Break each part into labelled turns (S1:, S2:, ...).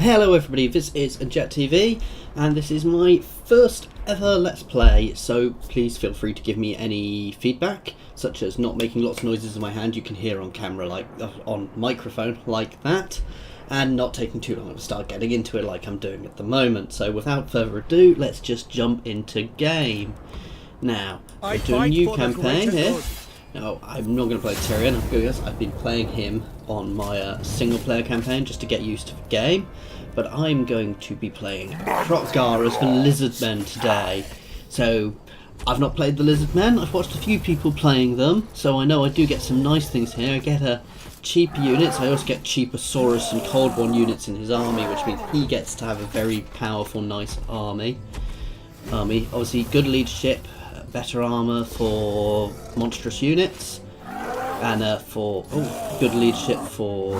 S1: Hello everybody, this is Jet TV and this is my first ever Let's Play, so please feel free to give me any feedback, such as not making lots of noises in my hand you can hear on camera, like on microphone like that, and not taking too long to start getting into it like I'm doing at the moment. So without further ado, let's just jump into game. Now, we're doing a new campaign here. Now, I'm not going to play Tyrion because I've been playing him on my single player campaign just to get used to the game, but I'm going to be playing Kroq-Gar as the Lizardmen today. So, I've not played the Lizardmen, I've watched a few people playing them, so I know I do get some nice things here. I get cheaper units, I also get cheaper Saurus and Cold One units in his army, which means he gets to have a very powerful, nice army. Obviously, good leadership, better armour for monstrous units, and good leadership for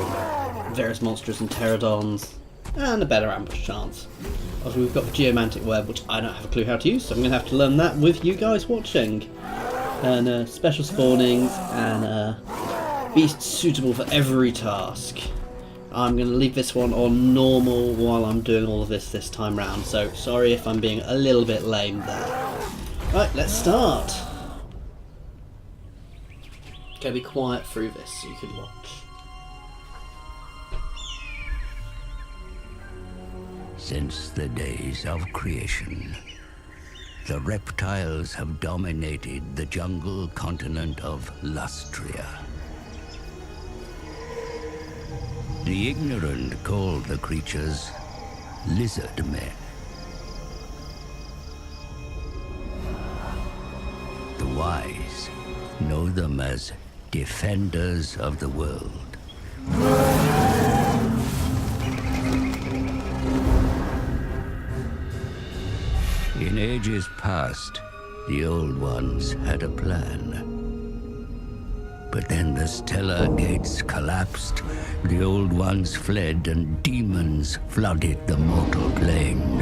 S1: various monsters and pterodons, and a better ambush chance. Also, we've got the geomantic web, which I don't have a clue how to use, so I'm going to have to learn that with you guys watching. And special spawnings, and beasts suitable for every task. I'm going to leave this one on normal while I'm doing all of this time round, so sorry if I'm being a little bit lame there. Right, let's start. Go be quiet through this so you can watch.
S2: Since the days of creation, the reptiles have dominated the jungle continent of Lustria. The ignorant call the creatures Lizardmen. The wise know them as defenders of the world. In ages past, the Old Ones had a plan. But then the stellar gates collapsed, the Old Ones fled, and demons flooded the mortal plane.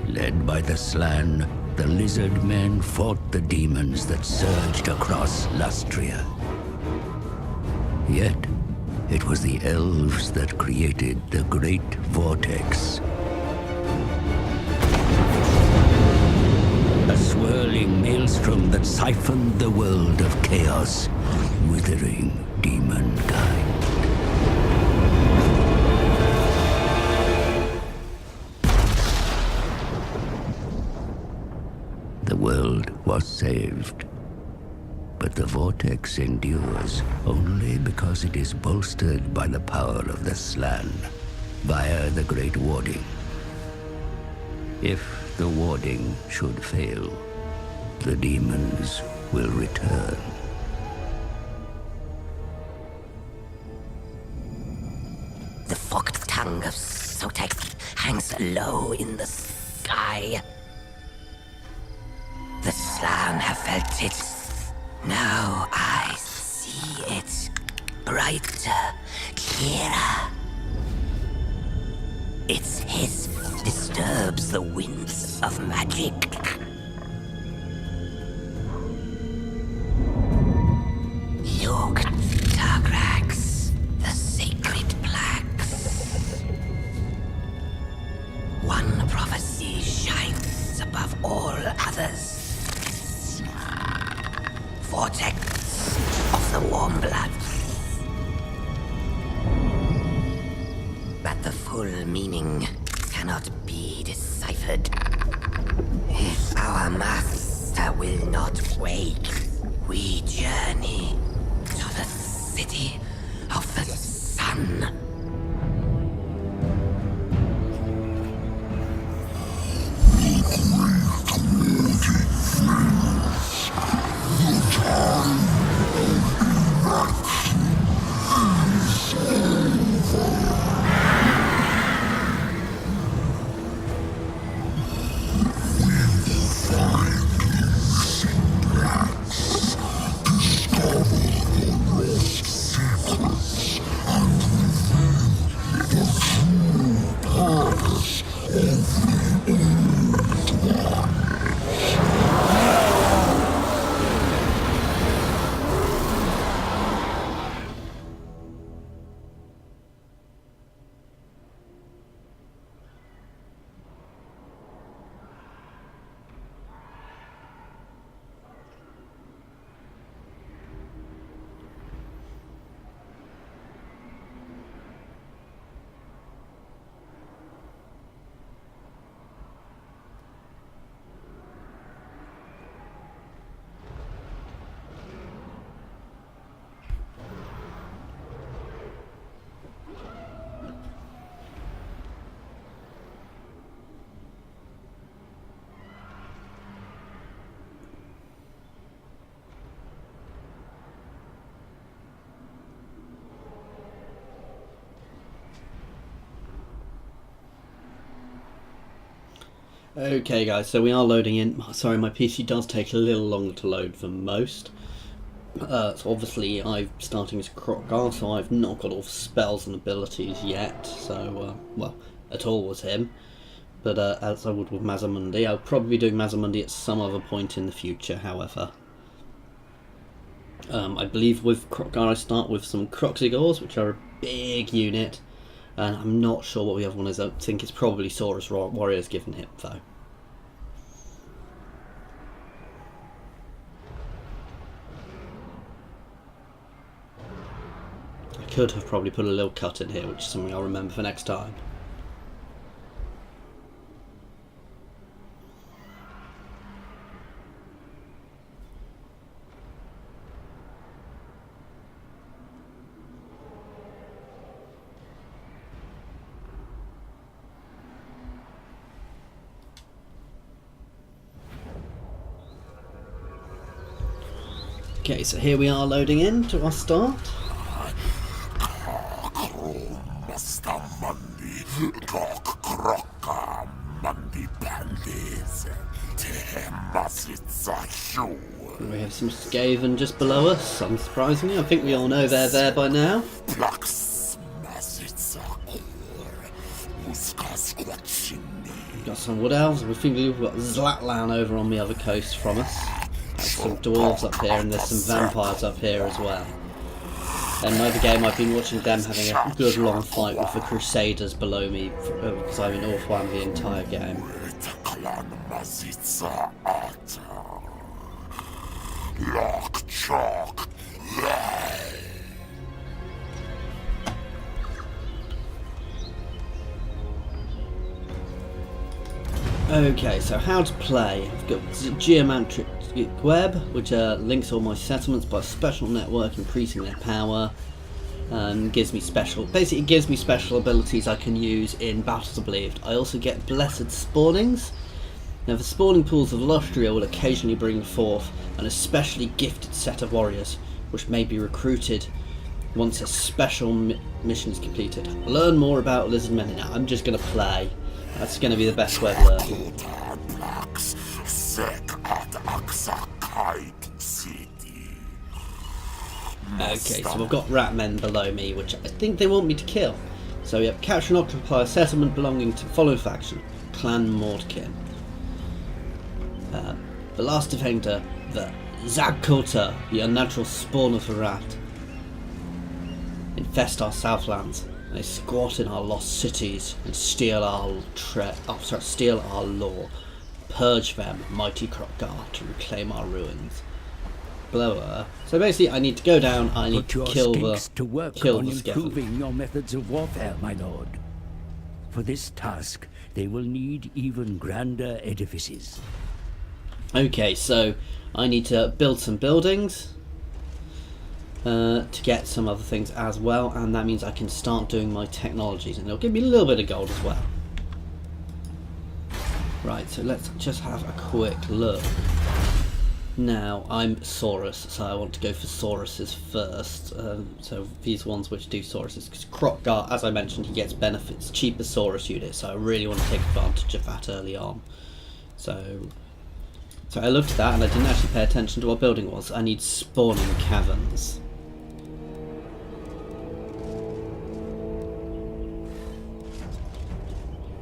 S2: Led by the Slann, the Lizardmen fought the demons that surged across Lustria. Yet, it was the elves that created the Great Vortex. A swirling maelstrom that siphoned the world of chaos, withering demonkind. The world was saved, but the vortex endures only because it is bolstered by the power of the Slann, via the Great Warding. If the warding should fail, the demons will return.
S3: The forked tongue of Sotek hangs low in the sky. The Slann have felt it. Now I see it. Brighter, clearer. Its hiss disturbs the winds of magic. Yoked Targrax, the sacred plaques. One prophecy shines above all others. Vortex of the warm blood. But the full meaning cannot be deciphered. If our master will not wake, we journey to the city of the sun.
S1: Okay guys, so we are loading in. Sorry, my PC does take a little longer to load than most. So obviously I'm starting as Kroq-Gar, so I've not got all the spells and abilities yet, so, well, at all with him. But as I would with Mazamundi, I'll probably be doing Mazamundi at some other point in the future, however. I believe with Kroq-Gar I start with some Kroq-Gars, which are a big unit, and I'm not sure what the other one is. I think it's probably Saurus Warriors given him, though. I could have probably put a little cut in here, which is something I'll remember for next time. Okay, so here we are loading in to our start. We have some Skaven just below us, unsurprisingly. I think we all know they're there by now. We've got some Wood Elves, we think we've got Zlatlan over on the other coast from us. There's some Dwarves up here and there's some Vampires up here as well. In another game I've been watching them having a good long fight with the Crusaders below me, because I'm in North One the entire game. Okay, so how to play. I've got Geomantic Web, which links all my settlements by a special network, increasing their power, and gives me special abilities I can use in Battles Believed. I also get Blessed Spawnings. Now the spawning pools of Lustria will occasionally bring forth an especially gifted set of warriors, which may be recruited once a special mission is completed. Learn more about Lizardmen now. I'm just going to play. That's going to be the best way of learning. Okay, so I've got Ratmen below me, which I think they want me to kill. So we have capture and occupy a settlement belonging to the following faction: Clan Mordkin. The last defender, the Zagkota, the unnatural spawn of the rat, infest our southlands. They squat in our lost cities and steal our lore. Purge them, mighty Kroq-Gar, to reclaim our ruins. Blah, blah, blah. So basically, I need to go down. I need to kill the Skaven.
S2: Improving your methods of warfare, my lord. For this task, they will need even grander edifices.
S1: Okay, so I need to build some buildings. To get some other things as well, and that means I can start doing my technologies, and it'll give me a little bit of gold as well. Right, so let's just have a quick look. Now, I'm Saurus, so I want to go for Sauruses first. So these ones which do Sauruses, because Kroq-Gar, as I mentioned, he gets benefits, cheaper Saurus units, so I really want to take advantage of that early on. So I looked at that, and I didn't actually pay attention to what building was. I need spawning caverns.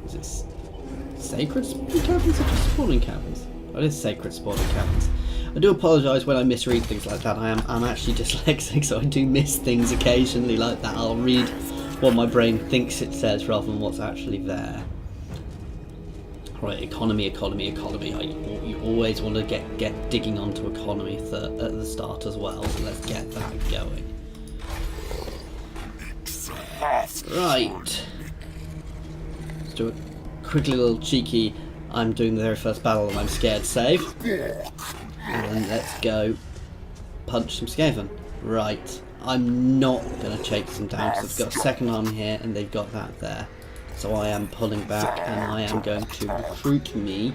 S1: Is it sacred spawning caverns or just spawning caverns? Oh, it is sacred spawning caverns. I do apologise when I misread things like that. I'm actually dyslexic, so I do miss things occasionally like that. I'll read what my brain thinks it says rather than what's actually there. Right, economy. You always want to get digging onto economy at the start as well, so let's get that going. Right. Let's do a quickly little cheeky, I'm doing the very first battle and I'm scared save. And let's go punch some Skaven. Right, I'm not going to chase them down because I've got a second army here and they've got that there. So I am pulling back and I am going to recruit me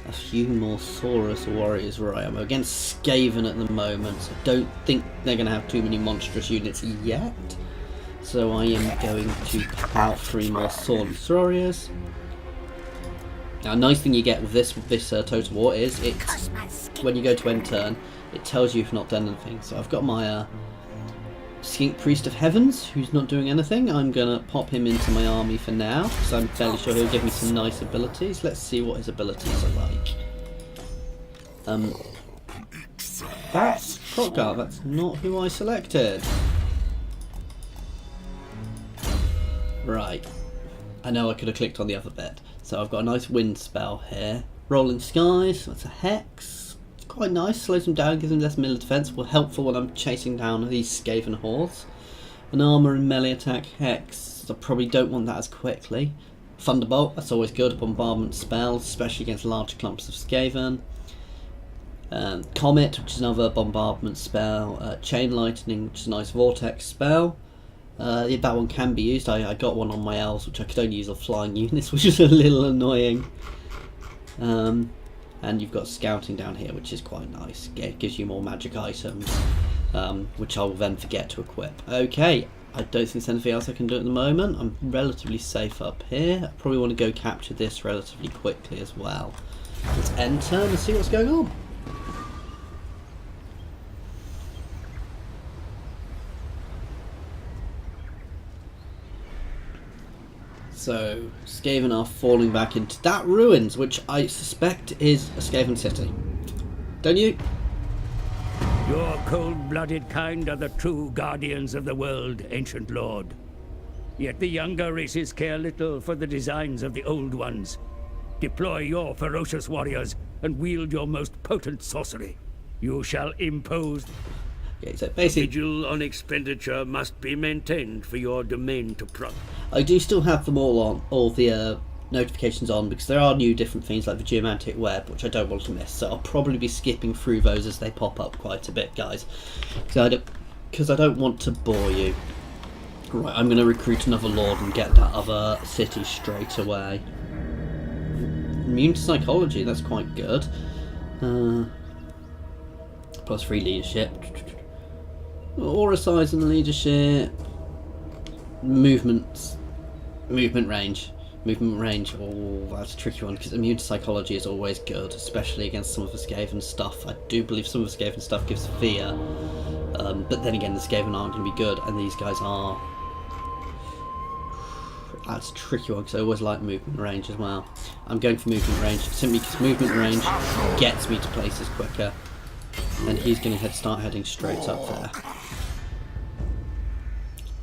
S1: a few more Saurus warriors where I am. I'm against Skaven at the moment, so I don't think they're going to have too many monstrous units yet. So I am going to pop out 3 more Saurus warriors. Now, a nice thing you get with this Total War is when you go to end turn, it tells you if not done anything. So I've got my Skink Priest of Heavens, who's not doing anything. I'm gonna pop him into my army for now, because I'm fairly sure he'll give me some nice abilities. Let's see what his abilities are like. That's Kroq-Gar. That's not who I selected. Right. I know I could have clicked on the other bit. So I've got a nice wind spell here. Rolling Skies, that's a Hex. It's quite nice, slows them down, gives them less melee defense. Will helpful when I'm chasing down these Skaven hordes. An armor and melee attack Hex, I probably don't want that as quickly. Thunderbolt, that's always good. Bombardment spell, especially against large clumps of Skaven. Comet, which is another bombardment spell. Chain Lightning, which is a nice vortex spell. That one can be used. I got one on my elves, which I could only use on flying units, which is a little annoying. And you've got scouting down here, which is quite nice. It gives you more magic items, which I'll then forget to equip. Okay, I don't think there's anything else I can do at the moment. I'm relatively safe up here. I probably want to go capture this relatively quickly as well. Let's end turn and see what's going on. So, Skaven are falling back into that ruins, which I suspect is a Skaven city. Don't you?
S2: Your cold-blooded kind are the true guardians of the world, ancient lord. Yet the younger races care little for the designs of the old ones. Deploy your ferocious warriors and wield your most potent sorcery. You shall impose.
S1: Okay, so basically,
S4: Vigil on expenditure must be maintained for your domain to prosper.
S1: I do still have them all on, all the notifications on, because there are new different things like the geomantic web, which I don't want to miss. So I'll probably be skipping through those as they pop up quite a bit, guys. Because I don't want to bore you. Right, I'm going to recruit another lord and get that other city straight away. Immune to psychology, that's quite good. Plus 3 leadership. Aura size and leadership. Movement range. Oh, that's a tricky one, because immune to psychology is always good, especially against some of the Skaven stuff. I do believe some of the Skaven stuff gives fear, but then again the Skaven aren't going to be good, and these guys are. That's a tricky one, because I always like movement range as well. I'm going for movement range, simply because movement range gets me to places quicker, and he's going to start heading straight up there.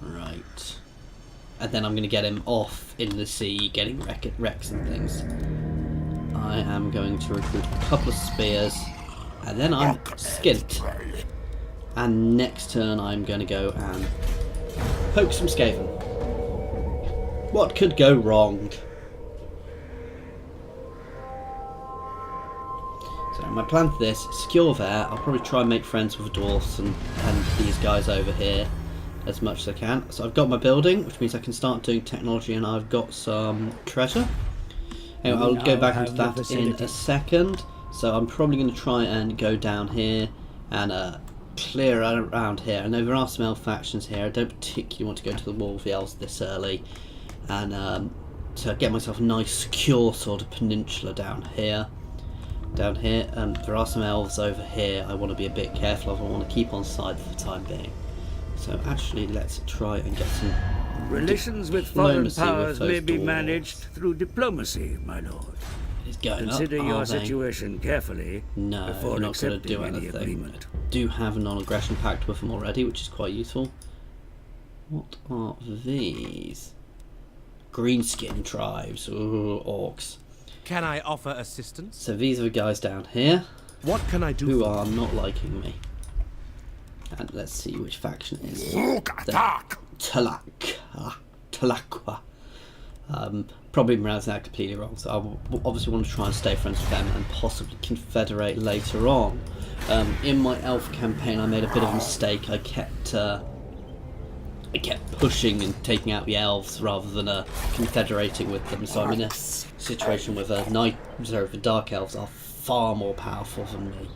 S1: Right. And then I'm going to get him off in the sea, getting wrecks and things. I am going to recruit a couple of spears, and then I'm skint. And next turn I'm going to go and poke some Skaven. What could go wrong? So my plan for this, secure there. I'll probably try and make friends with the dwarfs and these guys over here as much as I can. So I've got my building, which means I can start doing technology, and I've got some treasure. Anyway, I'll go back into that in a second. So I'm probably going to try and go down here and clear around here. I know there are some elf factions here. I don't particularly want to go to the Wall of the Elves this early, and so get myself a nice secure sort of peninsula down here. There are some elves over here I want to be a bit careful of. I want to keep on side for the time being. So actually, let's try and get some
S4: Relations with foreign
S1: diplomacy
S4: powers
S1: with
S4: may
S1: those
S4: be
S1: dwarves.
S4: managed through diplomacy, my lord.
S1: It's going
S4: Consider
S1: up,
S4: your
S1: are they?
S4: situation carefully
S1: No,
S4: before
S1: we're not going to
S4: accepting
S1: do
S4: any
S1: anything.
S4: agreement.
S1: Do have a non-aggression pact with them already, which is quite useful. What are these? Greenskin tribes. Ooh, orcs.
S5: Can I offer assistance?
S1: So these are the guys down here
S5: What can I do?
S1: who are not liking me. And let's see which faction it is. Talakwa. Probably pronouncing that completely wrong, so I obviously want to try and stay friends with them and possibly confederate later on. In my elf campaign I made a bit of a mistake. I kept pushing and taking out the elves rather than confederating with them, so I'm in a situation where the dark elves are far more powerful than me.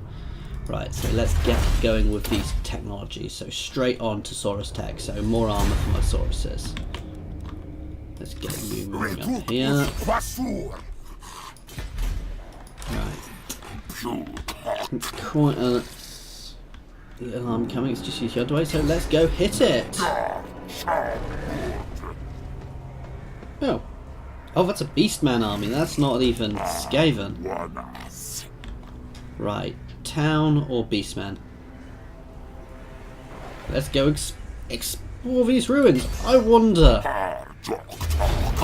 S1: Right, so let's get going with these technologies. So straight on to Saurus Tech, so more armor for my Sauruses. Let's get you moving up here. Right. Quite a alarm coming. It's just the other way. So let's go hit it. Oh. Oh, that's a Beastman army. That's not even Skaven. Right. Town or Beastman? Let's go explore these ruins. I wonder.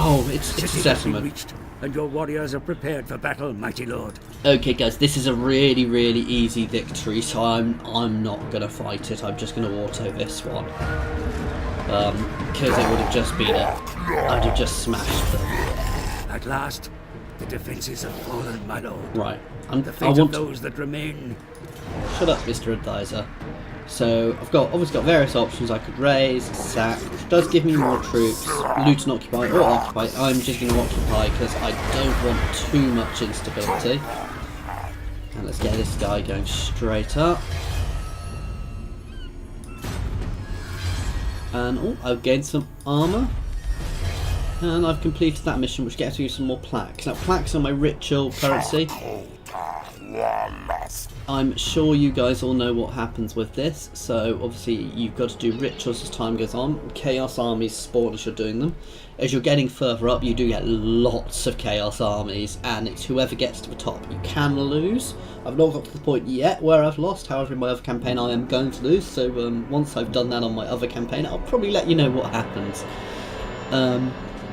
S1: Oh, it's a settlement.
S4: Reached, and your warriors are prepared for battle, mighty lord.
S1: Okay, guys, this is a really, really easy victory, so I'm not gonna fight it. I'm just gonna auto this one, because it would have just been I'd have just smashed them.
S4: At last, the defences have fallen, my lord.
S1: Right,
S4: The fate of those that remain.
S1: Shut up, Mr. Advisor. So I've obviously got various options. I could raise, sack, which does give me more troops. Loot and occupy or occupy. I'm just going to occupy because I don't want too much instability. And let's get this guy going straight up. And I've gained some armour. And I've completed that mission, which gets you some more plaques. Now, plaques are my ritual currency. I'm sure you guys all know what happens with this, so obviously you've got to do rituals as time goes on. Chaos armies spawn as you're doing them. As you're getting further up, you do get lots of chaos armies, and it's whoever gets to the top. You can lose. I've not got to the point yet where I've lost, however in my other campaign I am going to lose, so once I've done that on my other campaign, I'll probably let you know what happens.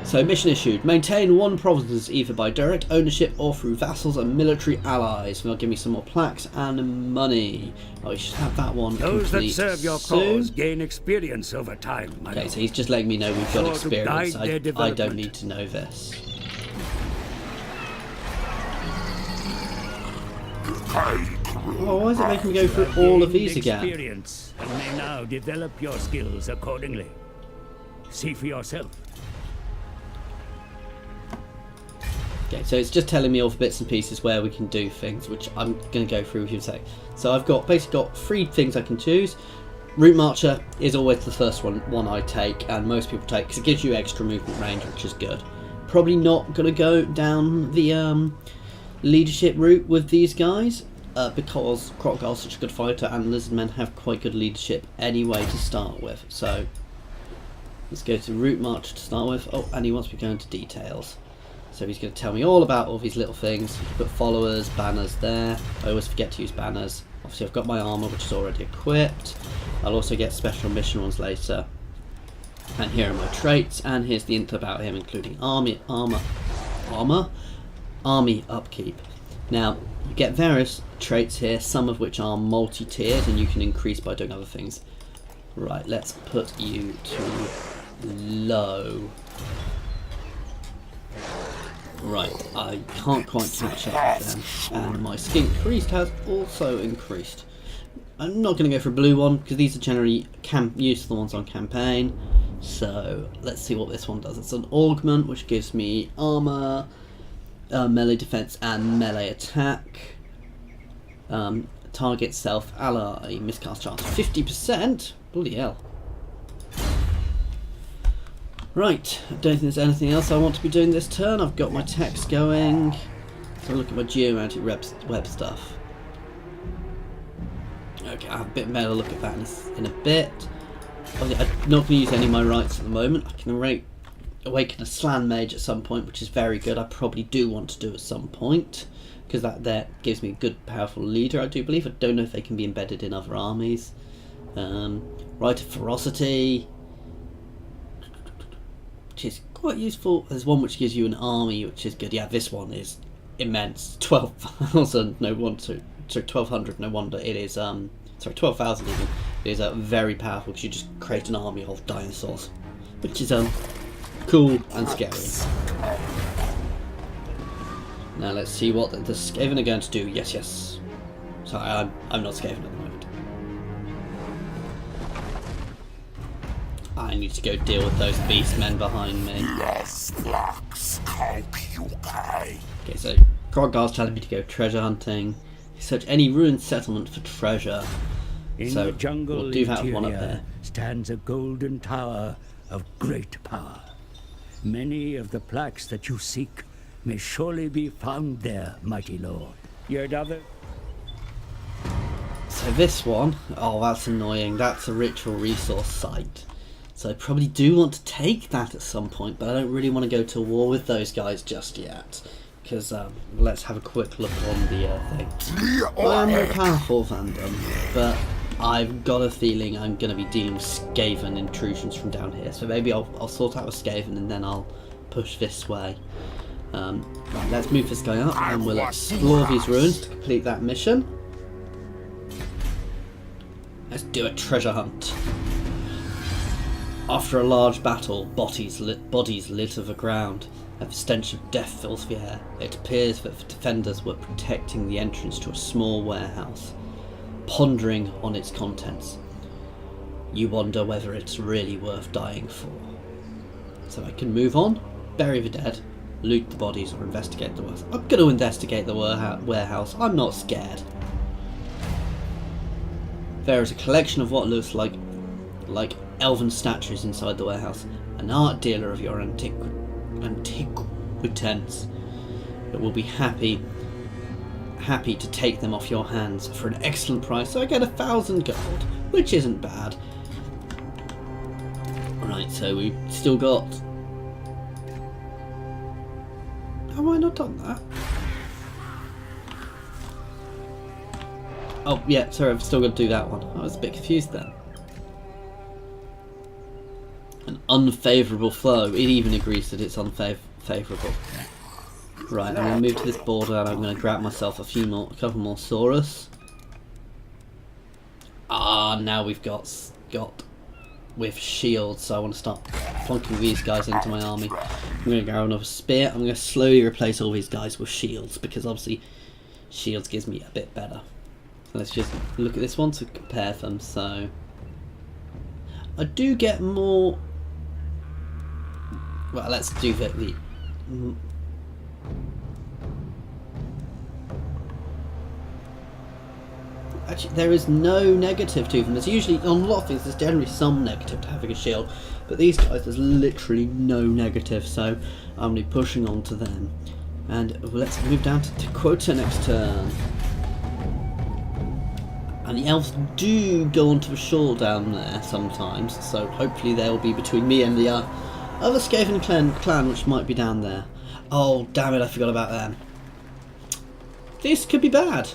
S1: So mission issued. Maintain one province either by direct ownership or through vassals and military allies. They'll give me some more plaques and money. Oh, you should have that one
S4: Those that
S1: complete
S4: serve your
S1: soon.
S4: cause gain experience over time, my
S1: Okay,
S4: lord.
S1: so he's just letting me know we've got
S4: Sure to
S1: experience.
S4: guide their
S1: I don't
S4: development.
S1: need to know this. Oh, why is it making me go through all of these again?
S4: Experience and may now develop your skills accordingly. See for yourself.
S1: Okay, so it's just telling me all the bits and pieces where we can do things, which I'm going to go through with you in a sec. So I've basically got 3 things I can choose. Route Marcher is always the first one I take, and most people take, because it gives you extra movement range, which is good. Probably not going to go down the leadership route with these guys, because Kroq-Gar is such a good fighter, and Lizardmen have quite good leadership anyway to start with. So let's go to Route Marcher to start with. Oh, and he wants me to go into details. So he's going to tell me all about all these little things. You can put followers, banners there. I always forget to use banners. Obviously I've got my armour, which is already equipped. I'll also get special mission ones later. And here are my traits, and here's the info about him, including army upkeep. Now, you get various traits here, some of which are multi-tiered, and you can increase by doing other things. Right, let's put you to low. Right, I can't quite catch up with them, and my skink priest has also increased. I'm not going to go for a blue one, because these are generally useful ones on campaign. So, let's see what this one does. It's an augment, which gives me armour, melee defense, and melee attack. Target self-ally, miscast chance 50%? Bloody hell. Right, I don't think there's anything else I want to be doing this turn. I've got my text going. So look at my geomantic web stuff. Okay, I'll have a bit better look at that in a bit. Obviously, I'm not going to use any of my rights at the moment. I can awaken a Slan Mage at some point, which is very good. I probably do want to do at some point, because that gives me a good, powerful leader, I do believe. I don't know if they can be embedded in other armies. Right of Ferocity, which is quite useful. There's one which gives you an army, which is good. Yeah, this one is immense. 12,000, no wonder. Sorry, 1,200, no wonder. It is, sorry, 12,000 even. It is very powerful, because you just create an army of dinosaurs, which is cool and scary. Now let's see what the Skaven are going to do. Yes. Sorry, I'm not Skaven at the moment. I need to go deal with those beastmen behind me. Okay, so Kroq-Gar's telling me to go treasure hunting. Search any ruined settlement for treasure.
S4: In
S1: So
S4: the jungle
S1: we'll do that one up
S4: interior
S1: there.
S4: stands a golden tower of great power. Many of the plaques that you seek may surely be found there, mighty lord. Yet other...
S1: So this one, oh that's annoying, that's a ritual resource site. So I probably do want to take that at some point, but I don't really want to go to war with those guys just yet. Because let's have a quick look on the thing. I am more powerful than them, but I've got a feeling I'm going to be dealing with Skaven intrusions from down here. So maybe I'll sort out with Skaven and then I'll push this way. Right, let's move this guy up and we'll explore these ruins to complete that mission. Let's do a treasure hunt. After a large battle, bodies litter the ground. A stench of death fills the air. It appears that the defenders were protecting the entrance to a small warehouse, pondering on its contents. You wonder whether it's really worth dying for. So I can move on, bury the dead, loot the bodies, or investigate the warehouse. I'm going to investigate the warehouse. I'm not scared. There is a collection of what looks like elven statues inside the warehouse. An art dealer of your antiquities will be happy to take them off your hands for an excellent price. So I get 1,000 gold, which isn't bad. Right, so we've still got... Have I not done that? Oh yeah, sorry, I've still got to do that one. I was a bit confused then. An unfavourable flow. It even agrees that it's unfavourable. Right, I'm going to move to this border and I'm going to grab myself a couple more Saurus. Ah, now we've got with shields, so I want to start plonking these guys into my army. I'm going to grab another spear. I'm going to slowly replace all these guys with shields because obviously shields gives me a bit better. So let's just look at this one to compare them. So I do get more. Well, let's do the actually, there is no negative to them. There's usually, on a lot of things, there's generally some negative to having a shield, but these guys, there's literally no negative, so I'm going to be pushing on to them. And let's move down to Quota next turn. And the elves do go onto the shore down there sometimes, so hopefully they'll be between me and the other Skaven clan, which might be down there. Oh, damn it, I forgot about them. This could be bad.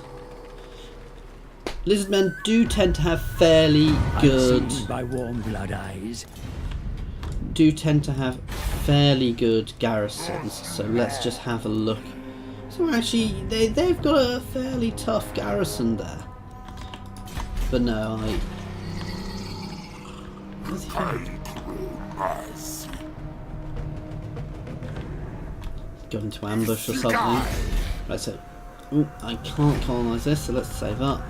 S1: Lizardmen do tend to have fairly good...
S4: Unseen by warm blood eyes.
S1: Do tend to have fairly good garrisons, so let's just have a look. So actually, they've got a fairly tough garrison there. But no, where's he going? Go into ambush or something. Right, so ooh, I can't colonise this, so let's save up.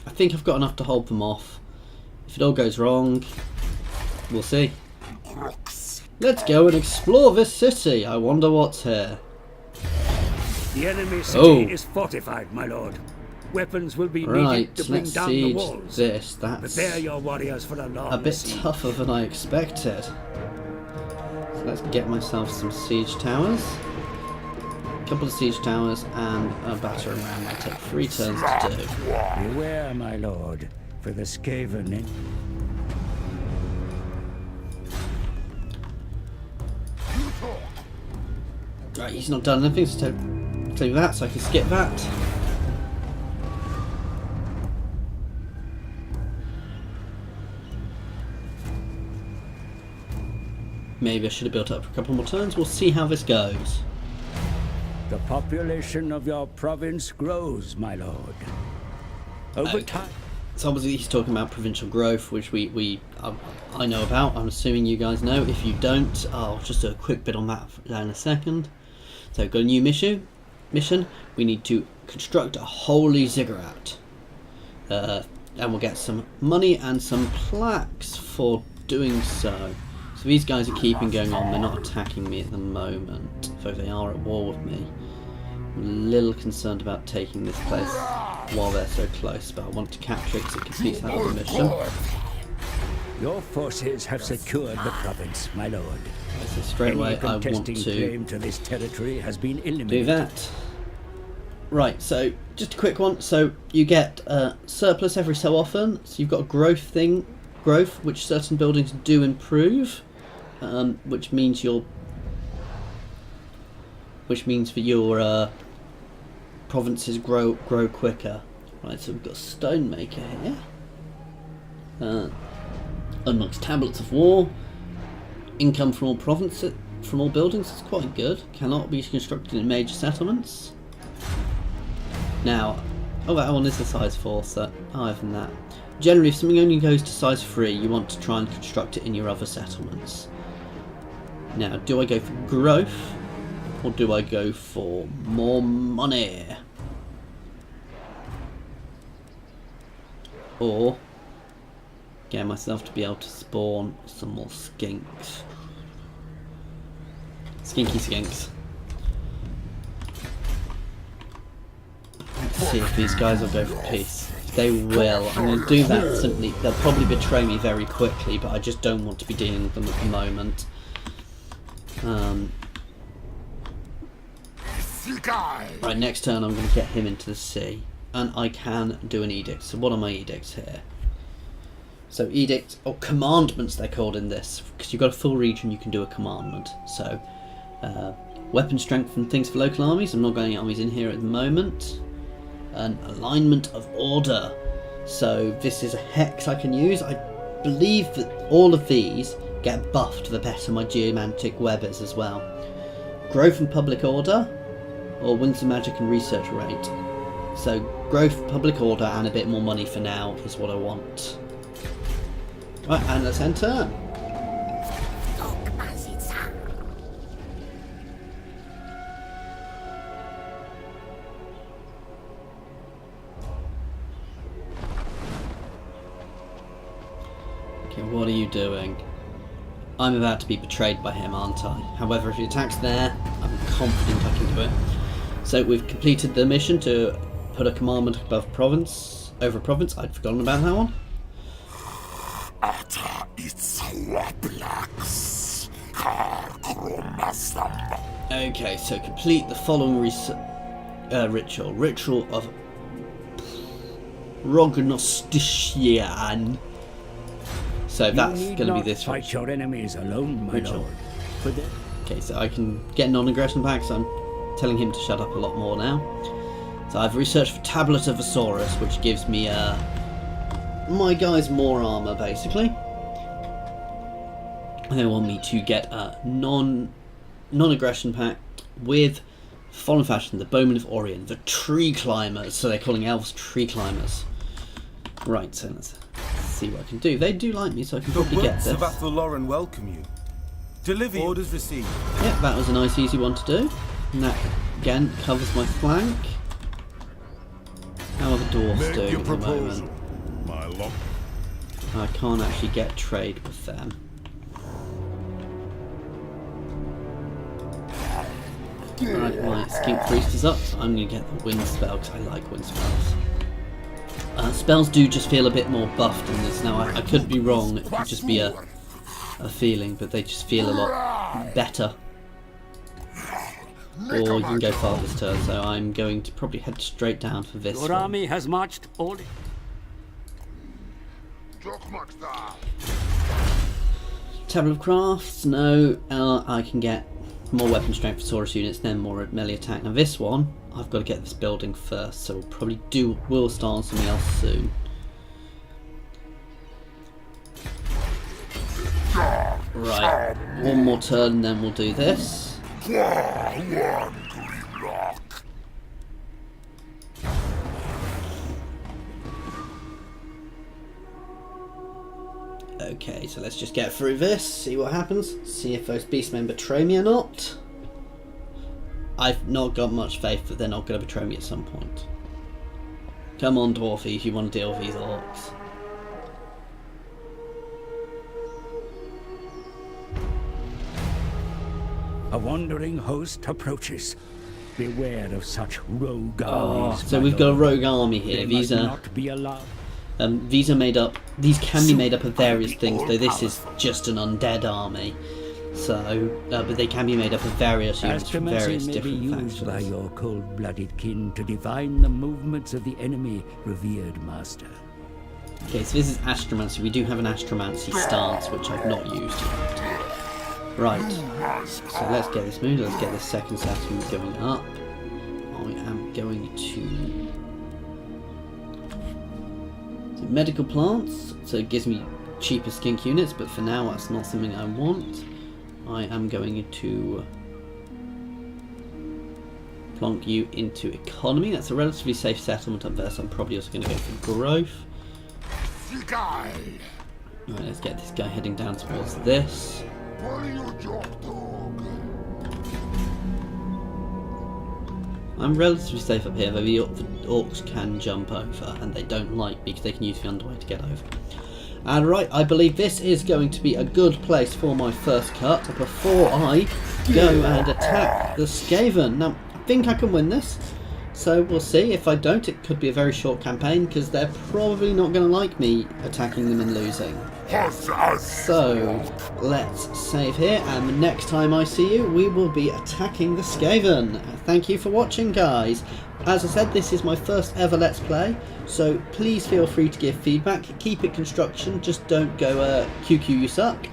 S1: I think I've got enough to hold them off. If it all goes wrong, we'll see. Let's go and explore this city. I wonder what's here.
S4: The enemy city is fortified, my lord. Weapons will be needed to bring down the walls.
S1: This. That's
S4: prepare your warriors for
S1: a bit tougher than I expected. So let's get myself some siege towers. A couple of siege towers and a battering ram. I'll take 3 turns to do.
S4: Beware, my lord, for the Skaven.
S1: Right, he's not done anything, so take that, so I can skip that. Maybe I should have built up for a couple more turns. We'll see how this goes.
S4: The population of your province grows, my lord. Over time.
S1: So obviously he's talking about provincial growth, which I know about. I'm assuming you guys know. If you don't, I'll just do a quick bit on that in a second. So got a new mission. We need to construct a holy ziggurat. And we'll get some money and some plaques for doing so. So these guys are keeping going on. They're not attacking me at the moment, though they are at war with me. I'm a little concerned about taking this place while they're so close, but I want to capture it because it completes that other mission.
S4: Your forces have secured the province, my lord.
S1: So straight away,
S4: Any
S1: I want
S4: contesting
S1: to
S4: claim to this territory has been eliminated.
S1: do that. Right, so just a quick one. So you get surplus every so often. So you've got a growth, which certain buildings do improve, which means for your provinces grow quicker. Right, so we've got a stonemaker here. Unlocks tablets of war. Income from all provinces, from all buildings is quite good. Cannot be constructed in major settlements. Now, that one is a size 4, so higher than that. Generally, if something only goes to size 3, you want to try and construct it in your other settlements. Now, do I go for growth, or do I go for more money? Or get myself to be able to spawn some more skinks. Skinky skinks. Let's see if these guys will go for peace. They will. I'm going to do that simply. They'll probably betray me very quickly, but I just don't want to be dealing with them at the moment. Right, next turn I'm going to get him into the sea. And I can do an edict. So what are my edicts here? So edicts, or commandments they're called in this. Because you've got a full region, you can do a commandment. So, weapon strength and things for local armies. I'm not going armies in here at the moment. An alignment of order. So this is a hex I can use. I believe that all of these get buffed the better my geomantic web is as well. Growth and public order, or wins of magic and research rate. So growth, public order, and a bit more money for now is what I want. Right, and let's enter. Okay, what are you doing? I'm about to be betrayed by him, aren't I? However, if he attacks there, I'm confident I can do it. So we've completed the mission to put a commandment above province, over a province. I'd forgotten about that one. Okay, so complete the following ritual. Ritual of Rognostian. So that's going to be this
S4: fight your enemies alone, my
S1: ritual.
S4: lord.
S1: Okay, so I can get non-aggression back, so I'm telling him to shut up a lot more now. So I've researched for Tablet of Asaurus, which gives me my guys more armor, basically. And they want me to get a non-aggression pact with Fallen Fashion, the Bowmen of Orion, the Tree Climbers. So they're calling elves Tree Climbers. Right, so let's see what I can do. They do like me, so I can probably get this.
S6: The birds of Athalloran welcome you. Deliver orders received.
S1: Yep, that was a nice easy one to do. And that, again, covers my flank. How are the dwarfs doing at the moment? I can't actually get trade with them. Right, my Skink Priest is up, so I'm going to get the Wind Spell, because I like Wind Spells. Spells do just feel a bit more buffed in this. Now, I could be wrong, it could just be a feeling, but they just feel a lot better. Or you can go far this turn, so I'm going to probably head straight down for this
S4: Your army has marched all...
S1: Tablet of Crafts, no, I can get more weapon strength for Saurus units, then more melee attack. Now this one, I've got to get this building first, so we'll start on something else soon. Right, one more turn, then we'll do this. Okay, so let's just get through this, see what happens, see if those beastmen betray me or not. I've not got much faith that they're not going to betray me at some point. Come on, Dwarfy, if you want to deal with these orcs.
S4: A wandering host approaches. Beware of such rogue armies.
S1: So we've got a rogue army here.
S4: They
S1: These
S4: must
S1: are
S4: not be allowed.
S1: These can be made up of various things, though this is just an undead army. So, but they can be made up of various units from various different
S2: used by
S1: factions.
S2: your cold-blooded kin to divine the movements of the enemy, revered master.
S1: Okay, so this is Astromancy. We do have an Astromancy stance, which I've not used yet. Right, so let's get this moved. Let's get this second settlement going up. I am going to... So medical plants, so it gives me cheaper skink units, but for now that's not something I want. I am going to plonk you into economy. That's a relatively safe settlement up there, so I'm probably also going to go for growth. Right, let's get this guy heading down towards this. I'm relatively safe up here, though the orcs can jump over, and they don't like me because they can use the underway to get over. And right, I believe this is going to be a good place for my first cut before I go and attack the Skaven. Now, I think I can win this, so we'll see. If I don't, it could be a very short campaign because they're probably not going to like me attacking them and losing. So, let's save here, and the next time I see you, we will be attacking the Skaven. Thank you for watching, guys. As I said, this is my first ever Let's Play, so please feel free to give feedback. Keep it construction, just don't go QQ you suck.